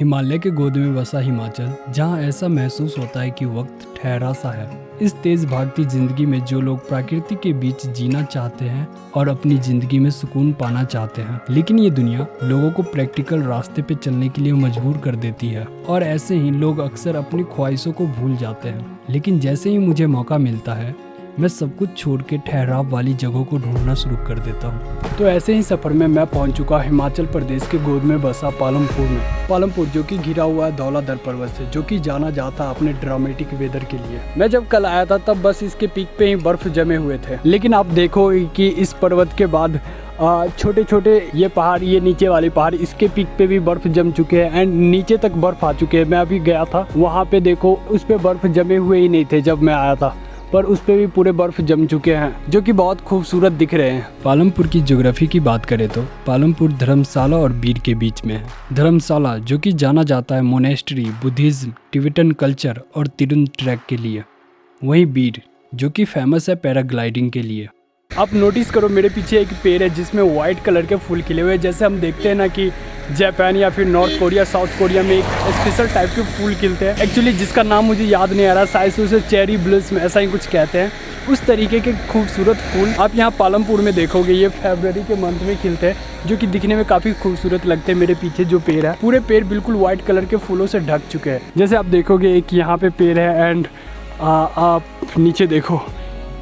हिमालय के गोद में बसा हिमाचल, जहां ऐसा महसूस होता है कि वक्त ठहरा सा है। इस तेज भागती जिंदगी में जो लोग प्रकृति के बीच जीना चाहते हैं और अपनी जिंदगी में सुकून पाना चाहते हैं, लेकिन ये दुनिया लोगों को प्रैक्टिकल रास्ते पे चलने के लिए मजबूर कर देती है और ऐसे ही लोग अक्सर अपनी ख्वाहिशों को भूल जाते हैं। लेकिन जैसे ही मुझे मौका मिलता है, मैं सब कुछ छोड़ के ठहराव वाली जगहों को ढूंढना शुरू कर देता हूँ। तो ऐसे ही सफ़र में मैं पहुँच चुका हिमाचल प्रदेश के गोद में बसा पालमपुर में। पालमपुर जो कि घिरा हुआ है धौलाधर पर्वत से, जो कि जाना जाता है अपने ड्रामेटिक वेदर के लिए। मैं जब कल आया था तब बस इसके पीक पे ही बर्फ जमे हुए थे, लेकिन आप देखो कि इस पर्वत के बाद छोटे छोटे ये पहाड़, ये नीचे वाले पहाड़, इसके पीक पे भी बर्फ जम चुके हैं एंड नीचे तक बर्फ आ चुके हैं। मैं अभी गया था वहाँ पे, देखो उस पे बर्फ जमे हुए ही नहीं थे जब मैं आया था, पर उस पे भी पूरे बर्फ जम चुके हैं, जो कि बहुत खूबसूरत दिख रहे हैं। पालमपुर की ज्योग्राफी की बात करें तो पालमपुर धर्मशाला और बीर के बीच में है। धर्मशाला जो कि जाना जाता है मोनेस्ट्री, बुद्धिज्म, टिबेटन कल्चर और तिरुन ट्रैक के लिए। वहीं बीर जो कि फेमस है पैराग्लाइडिंग के लिए। आप नोटिस करो मेरे पीछे एक पेड़ है जिसमें व्हाइट कलर के फूल खिले हुए हैं। जैसे हम देखते हैं ना कि जापान या फिर नॉर्थ कोरिया, साउथ कोरिया में एक स्पेशल टाइप के फूल खिलते हैं, एक्चुअली जिसका नाम मुझे याद नहीं आ रहा, शायद से उसे चेरी ब्लूसम ऐसा ही कुछ कहते हैं। उस तरीके के खूबसूरत फूल आप यहाँ पालमपुर में देखोगे। ये फरवरी के मंथ में खिलते हैं, जो कि दिखने में काफ़ी खूबसूरत लगते हैं। मेरे पीछे जो पेड़ है, पूरे पेड़ बिल्कुल व्हाइट कलर के फूलों से ढक चुके हैं। जैसे आप देखोगे एक यहाँ पे पेड़ है एंड आप नीचे देखो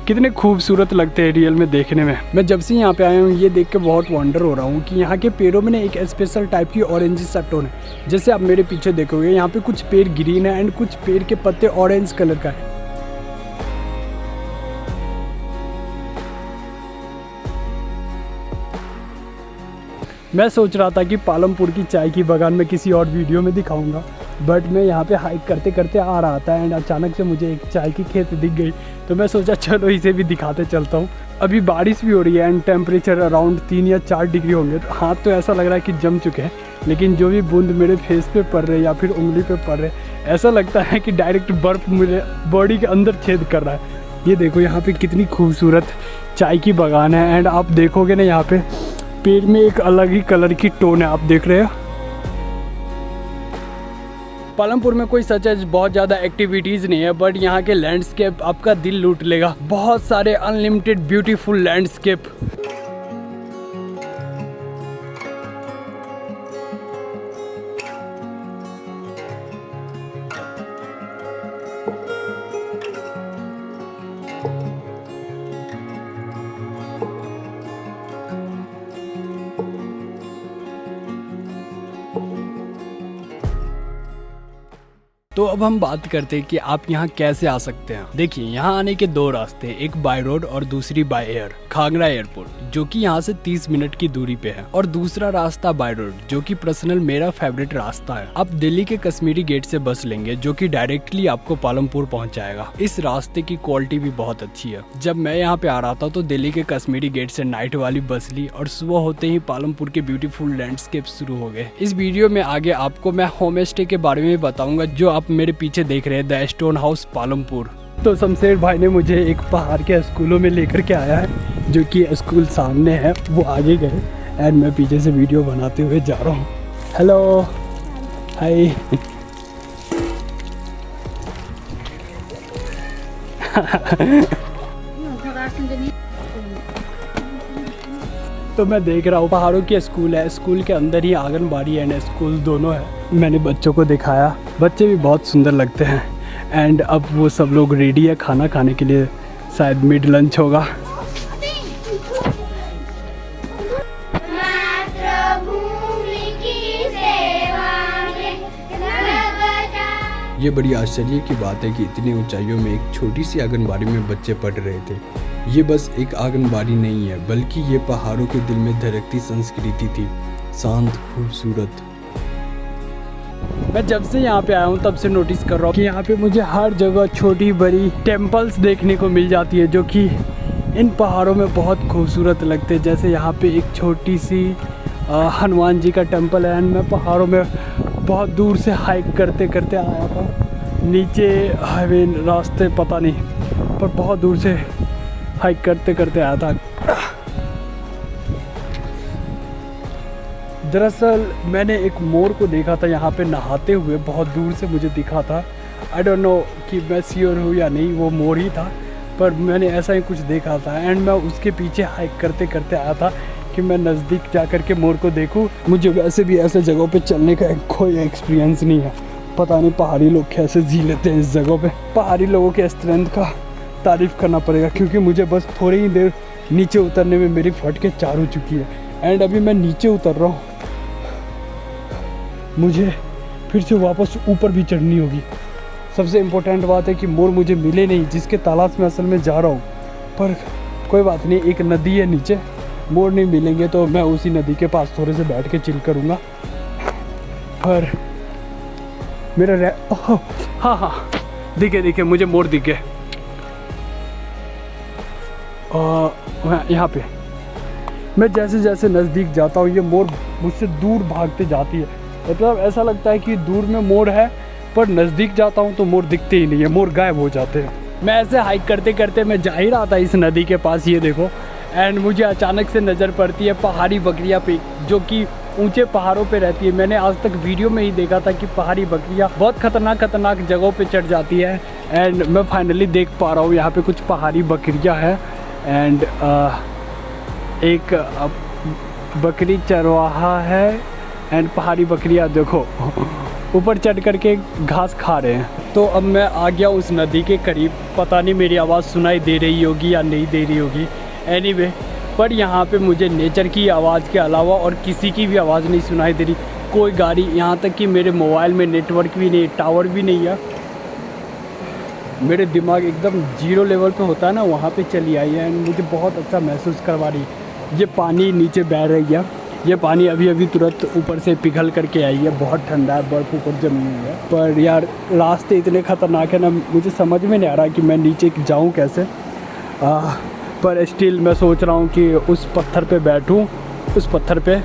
कितने खूबसूरत लगते हैं रियल में देखने में। मैं जब से यहाँ पे आया हूँ ये देख के बहुत वंडर हो रहा हूँ कि यहाँ के पेड़ों में ना एक स्पेशल टाइप की ऑरेंज सा टोन है। जैसे आप मेरे पीछे देखोगे यहाँ पे कुछ पेड़ ग्रीन है एंड कुछ पेड़ के पत्ते ऑरेंज कलर का है। मैं सोच रहा था कि पालमपुर की चाय की बागान में किसी और वीडियो में दिखाऊंगा, बट मैं यहाँ पे हाइक करते करते आ रहा था एंड अचानक से मुझे एक चाय की खेत दिख गई, तो मैं सोचा चलो इसे भी दिखाते चलता हूँ। अभी बारिश भी हो रही है एंड टेम्परेचर अराउंड 3 या 4 डिग्री होंगे। हाथ तो ऐसा लग रहा है कि जम चुके हैं, लेकिन जो भी बूंद मेरे फेस पे पड़ रहे या फिर उंगली पे पड़ रहे, ऐसा लगता है कि डायरेक्ट बर्फ़ मेरे बॉडी के अंदर छेद कर रहा है। ये देखो यहाँ पे कितनी खूबसूरत चाय की बागान है एंड आप देखोगे ना यहाँ पे पेड़ में एक अलग ही कलर की टोन है, आप देख रहे हो। पालमपुर में कोई सच बहुत ज़्यादा एक्टिविटीज़ नहीं है, बट यहाँ के लैंडस्केप आपका दिल लूट लेगा। बहुत सारे अनलिमिटेड ब्यूटीफुल लैंडस्केप। तो अब हम बात करते हैं कि आप यहाँ कैसे आ सकते हैं। देखिए यहाँ आने के 2 रास्ते, एक बाय रोड और दूसरी बाय एयर। खांगड़ा एयरपोर्ट जो कि यहाँ से 30 मिनट की दूरी पे है, और दूसरा रास्ता बाय रोड जो कि पर्सनल मेरा फेवरेट रास्ता है। आप दिल्ली के कश्मीरी गेट से बस लेंगे जो कि डायरेक्टली आपको पालमपुर पहुँचाएगा। इस रास्ते की क्वालिटी भी बहुत अच्छी है। जब मैं यहाँ पे आ रहा था तो दिल्ली के कश्मीरी गेट से नाइट वाली बस ली और सुबह होते ही पालमपुर के ब्यूटीफुल लैंडस्केप शुरू हो गए। इस वीडियो में आगे आपको मैं होम स्टे के बारे में बताऊंगा, जो आप मेरे पीछे देख रहे हैं, द स्टोन हाउस पालमपुर। तो शमशेर भाई ने मुझे एक पहाड़ के स्कूलों में लेकर के आया है, जो कि स्कूल सामने है, वो आगे गए एंड मैं पीछे से वीडियो बनाते हुए जा रहा हूँ। हेलो, हाय। तो मैं देख रहा हूँ पहाड़ों की स्कूल है, स्कूल के अंदर ही आंगनबाड़ी एंड स्कूल दोनों है। मैंने बच्चों को दिखाया, बच्चे भी बहुत सुंदर लगते हैं एंड अब वो सब लोग रेडी है खाना खाने के लिए, शायद मिड लंच होगा। ये बड़ी आश्चर्य की बात है कि इतनी ऊंचाइयों में एक छोटी सी आंगनबाड़ी में बच्चे पढ़ रहे थे। ये बस एक आंगनबाड़ी नहीं है, बल्कि ये पहाड़ों के दिल में धड़कती संस्कृति थी, शांत, खूबसूरत। मैं जब से यहाँ पे आया हूँ तब से नोटिस कर रहा हूँ कि यहाँ पे मुझे हर जगह छोटी बड़ी टेम्पल्स देखने को मिल जाती है, जो कि इन पहाड़ों में बहुत खूबसूरत लगते हैं। जैसे यहाँ पे एक छोटी सी हनुमान जी का टेम्पल है एंड मैं पहाड़ों में बहुत दूर से हाइक करते करते आया था। नीचे हाईवे रास्ते पता नहीं, पर बहुत दूर से हाइक करते करते आया था। दरअसल मैंने एक मोर को देखा था यहाँ पे नहाते हुए, बहुत दूर से मुझे दिखा था। आई डोंट नो कि मैं श्योर हूँ या नहीं वो मोर ही था, पर मैंने ऐसा ही कुछ देखा था। एंड मैं उसके पीछे हाइक करते करते आया था कि मैं नज़दीक जा कर के मोर को देखूं। मुझे वैसे भी ऐसे जगहों पे चलने का कोई एक्सपीरियंस नहीं है। पता नहीं पहाड़ी लोग कैसे जी लेते हैं इस जगहों पे। पहाड़ी लोगों के स्ट्रेंथ का तारीफ़ करना पड़ेगा, क्योंकि मुझे बस थोड़ी ही देर नीचे उतरने में मेरी फटके 4 हो चुकी है। एंड अभी मैं नीचे उतर रहा हूँ, मुझे फिर से वापस ऊपर भी चढ़नी होगी। सबसे इम्पोर्टेंट बात है कि मोर मुझे मिले नहीं, जिसके तलाश में असल में जा रहा हूँ। पर कोई बात नहीं, एक नदी है नीचे, मोर नहीं मिलेंगे तो मैं उसी नदी के पास थोड़े से बैठ के चिल करूँगा। पर मेरा हाँ दिखे मुझे मोर दिखे। यहाँ पे मैं जैसे जैसे नज़दीक जाता हूँ ये मोर मुझसे दूर भागते जाती है। मतलब ऐसा लगता है कि दूर में मोर है, पर नज़दीक जाता हूँ तो मोर दिखते ही नहीं है, मोर गायब हो जाते हैं। मैं ऐसे हाइक करते करते मैं जा ही रहा था इस नदी के पास, ये देखो। एंड मुझे अचानक से नज़र पड़ती है पहाड़ी बकरियाँ पे, जो कि ऊंचे पहाड़ों पे रहती है। मैंने आज तक वीडियो में ही देखा था कि पहाड़ी बकरियाँ बहुत खतरनाक जगहों पे चढ़ जाती है। एंड मैं फाइनली देख पा रहा हूँ यहाँ पे कुछ पहाड़ी बकरियाँ हैं। एंड एक बकरी चरवाहा है। एंड पहाड़ी बकरियाँ देखो ऊपर चढ़ कर के घास खा रहे हैं। तो अब मैं आ गया उस नदी के करीब। पता नहीं मेरी आवाज़ सुनाई दे रही होगी या नहीं दे रही होगी। एनीवे, पर यहाँ पे मुझे नेचर की आवाज़ के अलावा और किसी की भी आवाज़ नहीं सुनाई दे रही। कोई गाड़ी, यहाँ तक कि मेरे मोबाइल में नेटवर्क भी नहीं, टावर भी नहीं है। मेरे दिमाग एकदम 0 लेवल पे होता है ना, वहाँ पे चली आई है। एंड मुझे बहुत अच्छा महसूस करवा रही है। ये पानी नीचे बह रही है, ये पानी अभी अभी तुरंत ऊपर से पिघल करके आई है। बहुत ठंडा है, बर्फ़ ऊपर जमी हुई है। पर यार रास्ते इतने ख़तरनाक है ना, मुझे समझ में नहीं आ रहा कि मैं नीचे जाऊँ कैसे। पर स्टिल मैं सोच रहा हूँ कि उस पत्थर पे बैठूँ, उस पत्थर पे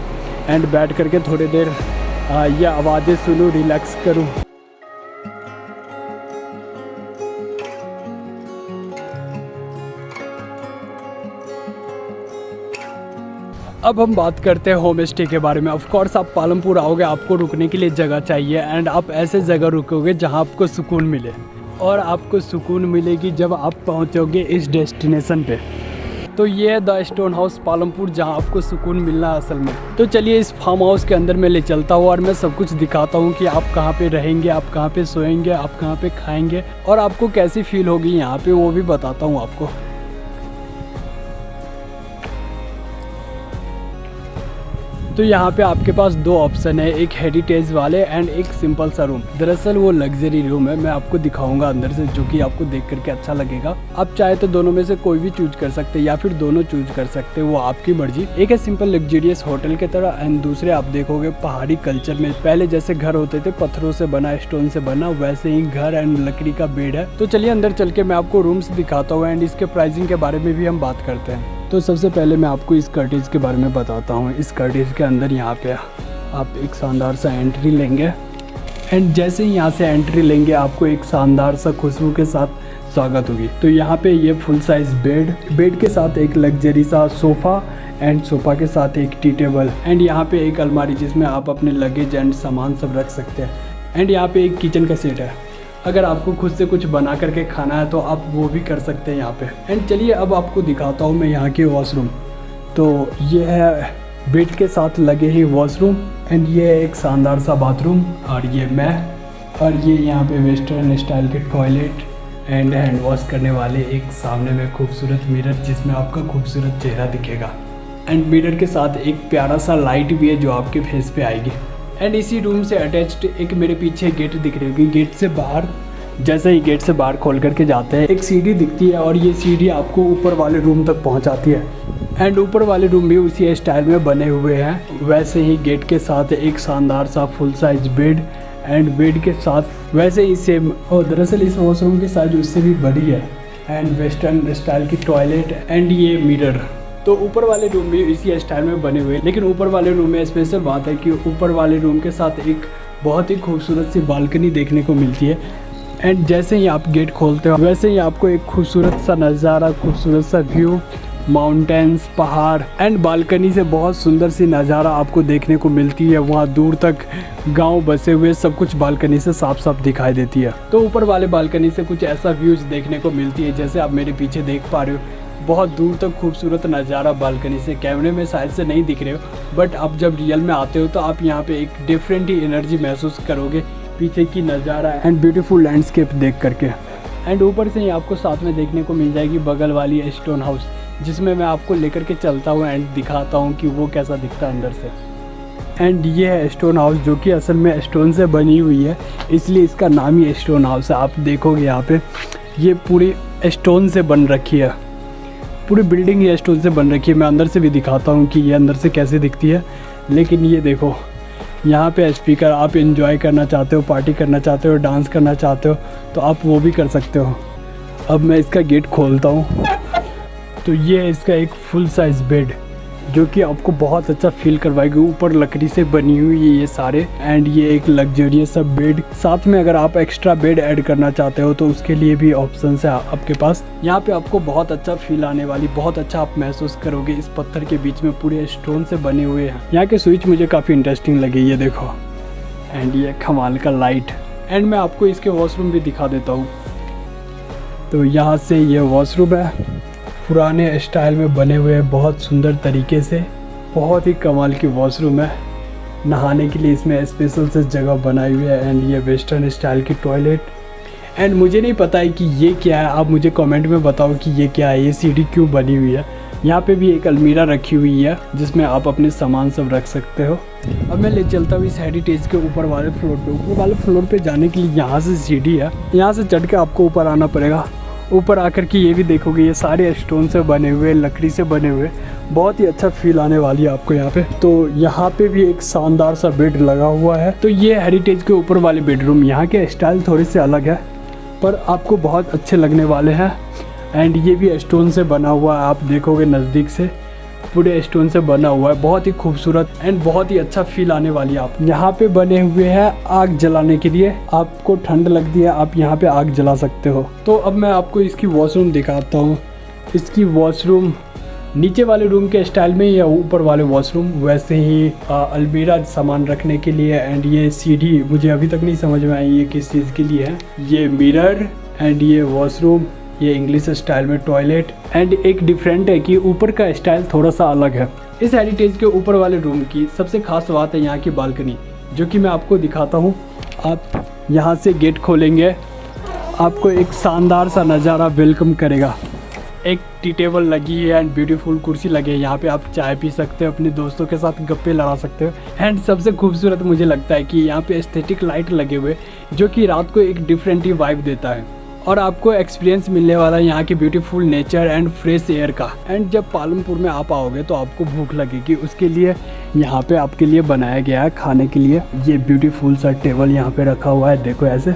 एंड बैठ करके थोड़ी देर ये आवाज़ें सुनूँ, रिलैक्स करूँ। अब हम बात करते हैं होम स्टे के बारे में। ऑफ कोर्स आप पालमपुर आओगे, आपको रुकने के लिए जगह चाहिए। एंड आप ऐसे जगह रुकोगे जहां आपको सुकून मिले, और आपको सुकून मिलेगी जब आप पहुंचोगे इस डेस्टिनेशन पे। तो ये है द स्टोन हाउस पालमपुर, जहां आपको सुकून मिलना है असल में। तो चलिए इस फार्म हाउस के अंदर मैं ले चलता हूँ और मैं सब कुछ दिखाता हूँ कि आप कहाँ पे रहेंगे, आप कहाँ पे सोएंगे, आप कहाँ पे खाएंगे, और आपको कैसी फील होगी यहाँ पे, वो भी बताता हूँ आपको। तो यहाँ पे आपके पास 2 ऑप्शन है, एक हेरिटेज वाले एंड एक सिंपल सा रूम। दरअसल वो लग्जरी रूम है, मैं आपको दिखाऊंगा अंदर से, जो कि आपको देख करके अच्छा लगेगा। आप चाहे तो दोनों में से कोई भी चूज कर सकते हैं, या फिर दोनों चूज कर सकते हैं, वो आपकी मर्जी। एक है सिंपल लग्जरियस होटल की तरह, एंड दूसरे आप देखोगे पहाड़ी कल्चर में पहले जैसे घर होते थे, पत्थरों से बना, स्टोन से बना, वैसे ही घर एंड लकड़ी का बेड है। तो चलिए अंदर चल के मैं आपको रूम्स दिखाता हूँ एंड इसके प्राइसिंग के बारे में भी हम बात करते हैं। तो सबसे पहले मैं आपको इस कर्टेज के बारे में बताता हूँ। इस कर्टेज के अंदर यहाँ पे आप एक शानदार सा एंट्री लेंगे, एंड जैसे ही यहाँ से एंट्री लेंगे आपको एक शानदार सा खुशबू के साथ स्वागत होगी। तो यहाँ पे ये फुल साइज बेड के साथ एक लग्जरी सा सोफ़ा, एंड सोफ़ा के साथ एक टी टेबल, एंड यहाँ पे एक अलमारी जिसमें आप अपने लगेज एंड सामान सब रख सकते हैं। एंड यहाँ पे एक किचन का सेट है, अगर आपको खुद से कुछ बना करके खाना है तो आप वो भी कर सकते हैं यहाँ पे। एंड चलिए अब आपको दिखाता हूँ मैं यहाँ के वॉशरूम। तो ये है बेड के साथ लगे ही वॉशरूम, एंड ये है एक शानदार सा बाथरूम, और ये और ये यहाँ पे वेस्टर्न स्टाइल के टॉयलेट एंड हैंड वॉश करने वाले एक सामने में खूबसूरत मिरर जिसमें आपका खूबसूरत चेहरा दिखेगा। एंड मिरर के साथ एक प्यारा सा लाइट भी है जो आपके फेस पे आएगी। एंड इसी रूम से अटैच्ड एक मेरे पीछे गेट दिख रही होगी। गेट से बाहर, जैसे ही गेट से बाहर खोल करके जाते हैं, एक सीढ़ी दिखती है, और ये सीढ़ी आपको ऊपर वाले रूम तक पहुंचाती है। एंड ऊपर वाले रूम भी उसी स्टाइल में बने हुए हैं। वैसे ही गेट के साथ एक शानदार सा full size bed, and bed के साथ वैसे ही सेम, और दरअसल इस वॉशरूम की साइज उससे भी बड़ी है, एंड वेस्टर्न स्टाइल की टॉयलेट एंड ये मिरर। तो ऊपर वाले रूम भी इसी स्टाइल में बने हुए, लेकिन ऊपर वाले रूम में स्पेशल बात है कि ऊपर वाले रूम के साथ एक बहुत ही खूबसूरत सी बालकनी देखने को मिलती है। एंड जैसे ही आप गेट खोलते हो वैसे ही आपको एक खूबसूरत सा नज़ारा, खूबसूरत सा व्यू माउंटेन्स, पहाड़ एंड बालकनी से बहुत सुंदर सी नज़ारा आपको देखने को मिलती है। वहाँ दूर तक गांव बसे हुए, सब कुछ बालकनी से साफ साफ दिखाई देती है। तो ऊपर वाले बालकनी से कुछ ऐसा व्यूज देखने को मिलती है जैसे आप मेरे पीछे देख पा रहे हो। बहुत दूर तक खूबसूरत नज़ारा बालकनी से, कैमरे में शायद से नहीं दिख रहे हो, बट आप जब रियल में आते हो तो आप यहाँ पे एक डिफरेंट ही एनर्जी महसूस करोगे पीछे की नज़ारा एंड ब्यूटीफुल लैंडस्केप देख करके। एंड ऊपर से ही आपको साथ में देखने को मिल जाएगी बगल वाली स्टोन हाउस, जिसमें मैं आपको लेकर के चलता हूँ एंड दिखाता हूँ कि वो कैसा दिखता है अंदर से। एंड ये है स्टोन हाउस, जो कि असल में स्टोन से बनी हुई है, इसलिए इसका नाम ही स्टोन हाउस है। आप देखोगे यहाँ पे ये पूरी स्टोन से बन रखी है, पूरी बिल्डिंग ये स्टोन से बन रखी है। मैं अंदर से भी दिखाता हूँ कि ये अंदर से कैसे दिखती है। लेकिन ये देखो, यहाँ पे स्पीकर, आप एंजॉय करना चाहते हो, पार्टी करना चाहते हो, डांस करना चाहते हो तो आप वो भी कर सकते हो। अब मैं इसका गेट खोलता हूँ तो ये है इसका एक फुल साइज़ बेड, जो कि आपको बहुत अच्छा फील करवाएगी। ऊपर लकड़ी से बनी हुई है ये सारे, एंड ये एक लग्जरियस सा बेड। साथ में अगर आप एक्स्ट्रा बेड ऐड करना चाहते हो तो उसके लिए भी ऑप्शन है आपके पास। यहाँ पे आपको बहुत अच्छा फील आने वाली, बहुत अच्छा आप महसूस करोगे। इस पत्थर के बीच में पूरे स्टोन से बने हुए हैं। यहाँ के स्विच मुझे काफ़ी इंटरेस्टिंग लगे, ये देखो। एंड ये कमाल का लाइट। एंड मैं आपको इसके वॉशरूम भी दिखा देता हूँ। तो यहाँ से ये वॉशरूम है, पुराने स्टाइल में बने हुए हैं, बहुत सुंदर तरीके से, बहुत ही कमाल की वॉशरूम है। नहाने के लिए इसमें स्पेशल से जगह बनाई हुई है। एंड ये वेस्टर्न स्टाइल की टॉयलेट। एंड मुझे नहीं पता है कि ये क्या है, आप मुझे कमेंट में बताओ कि ये क्या है, ये सीढ़ी क्यों बनी हुई है। यहाँ पे भी एक अलमीरा रखी हुई है जिसमें आप अपने सामान सब रख सकते हो। अब मैं ले चलता हूँ इस हेरिटेज के ऊपर वाले फ्लोर पे। ऊपर वाले फ्लोर पे जाने के लिए यहाँ से सीढ़ी है, यहाँ से चढ़ के आपको ऊपर आना पड़ेगा। ऊपर आकर के ये भी देखोगे, ये सारे स्टोन से बने हुए, लकड़ी से बने हुए, बहुत ही अच्छा फील आने वाली है आपको यहाँ पे। तो यहाँ पे भी एक शानदार सा बेड लगा हुआ है। तो ये हेरिटेज के ऊपर वाले बेडरूम, यहाँ के स्टाइल थोड़े से अलग है पर आपको बहुत अच्छे लगने वाले हैं। एंड ये भी स्टोन से बना हुआ है, आप देखोगे नज़दीक से पूरे स्टोन से बना हुआ है, बहुत ही खूबसूरत एंड बहुत ही अच्छा फील आने वाली है आप। यहाँ पे बने हुए हैं आग जलाने के लिए, आपको ठंड लगती है आप यहाँ पे आग जला सकते हो। तो अब मैं आपको इसकी वॉशरूम दिखाता हूँ। इसकी वॉशरूम नीचे वाले रूम के स्टाइल में या ऊपर वाले वॉशरूम वैसे ही, अलमीरा सामान रखने के लिए। एंड ये सीढ़ी मुझे अभी तक नहीं समझ में आई ये किस चीज़ के लिए है। ये मिरर एंड ये वॉशरूम, ये इंग्लिश स्टाइल में टॉयलेट। एंड एक डिफरेंट है कि ऊपर का स्टाइल थोड़ा सा अलग है। इस हेरिटेज के ऊपर वाले रूम की सबसे खास बात है यहाँ की बालकनी, जो कि मैं आपको दिखाता हूँ। आप यहाँ से गेट खोलेंगे, आपको एक शानदार सा नज़ारा वेलकम करेगा। एक टी टेबल लगी है एंड ब्यूटीफुल कुर्सी लगी है, यहाँ पे आप चाय पी सकते हो, अपने दोस्तों के साथ गप्पे लड़ा सकते हो। एंड सबसे खूबसूरत मुझे लगता है कि यहाँ पे एस्थेटिक लाइट लगे हुए, जो कि रात को एक डिफरेंट ही वाइब देता है और आपको एक्सपीरियंस मिलने वाला है यहाँ की beautiful nature and fresh air का। एंड जब पालमपुर में आप आओगे तो आपको भूख लगेगी, उसके लिए यहाँ पे आपके लिए बनाया गया है खाने के लिए। ये ब्यूटीफुल सा टेबल यहाँ पे रखा हुआ है, देखो ऐसे।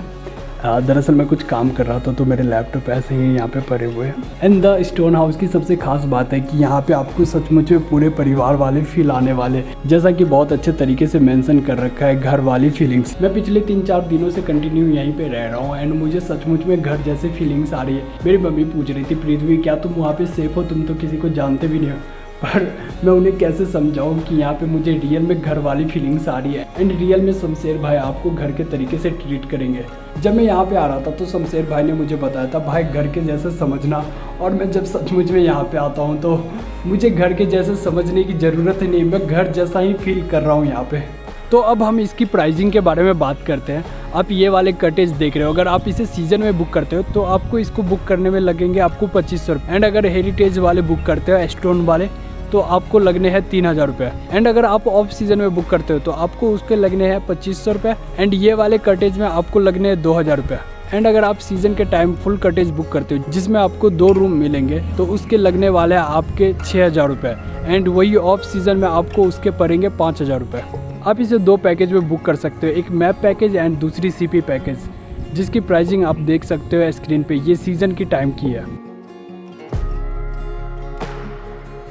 दरअसल मैं कुछ काम कर रहा था तो मेरे लैपटॉप ऐसे ही यहाँ पे पड़े हुए हैं। एंड द स्टोन हाउस की सबसे खास बात है कि यहाँ पे आपको सचमुच में पूरे परिवार वाले फील आने वाले, जैसा कि बहुत अच्छे तरीके से मेंशन कर रखा है, घर वाली फीलिंग्स। मैं पिछले 3-4 दिनों से कंटिन्यू यहीं पे रह रहा हूँ एंड मुझे सचमुच में घर जैसे फीलिंग्स आ रही है। मेरी मम्मी पूछ रही थी, पृथ्वी क्या तुम वहाँ पे सेफ हो, तुम तो किसी को जानते भी नहीं हो। पर मैं उन्हें कैसे समझाऊं कि यहाँ पे मुझे रियल में घर वाली फीलिंग्स आ रही है। एंड रियल में शमशेर भाई आपको घर के तरीके से ट्रीट करेंगे। जब मैं यहाँ पे आ रहा था तो शमशेर भाई ने मुझे बताया था, भाई घर के जैसे समझना। और मैं जब सचमुच में यहाँ पे आता हूँ तो मुझे घर के जैसे समझने की ज़रूरत ही नहीं, मैं घर जैसा ही फील कर रहा हूँ यहाँ पे। तो अब हम इसकी प्राइसिंग के बारे में बात करते हैं। आप ये वाले कटेज देख रहे हो, अगर आप इसे सीजन में बुक करते हो तो आपको इसको बुक करने में लगेंगे आपको 2500 रुपये। एंड अगर हेरिटेज वाले बुक करते हो स्टोन वाले तो आपको लगने हैं 3000 रुपये। एंड अगर आप ऑफ सीजन में बुक करते हो तो आपको उसके लगने हैं 2500 रुपये। एंड ये वाले कटेज में आपको लगने हैं 2000 रुपये। एंड अगर आप सीजन के टाइम फुल कटेज बुक करते हो जिसमें आपको 2 रूम मिलेंगे तो उसके लगने वाले हैं आपके 6000 रुपये। एंड वही ऑफ सीजन में आपको उसके पड़ेंगे 5000 रुपये। आप इसे 2 पैकेज में बुक कर सकते हो, एक मैप पैकेज एंड दूसरी CP पैकेज, जिसकी प्राइसिंग आप देख सकते हो स्क्रीन पे। ये सीज़न की टाइम की है।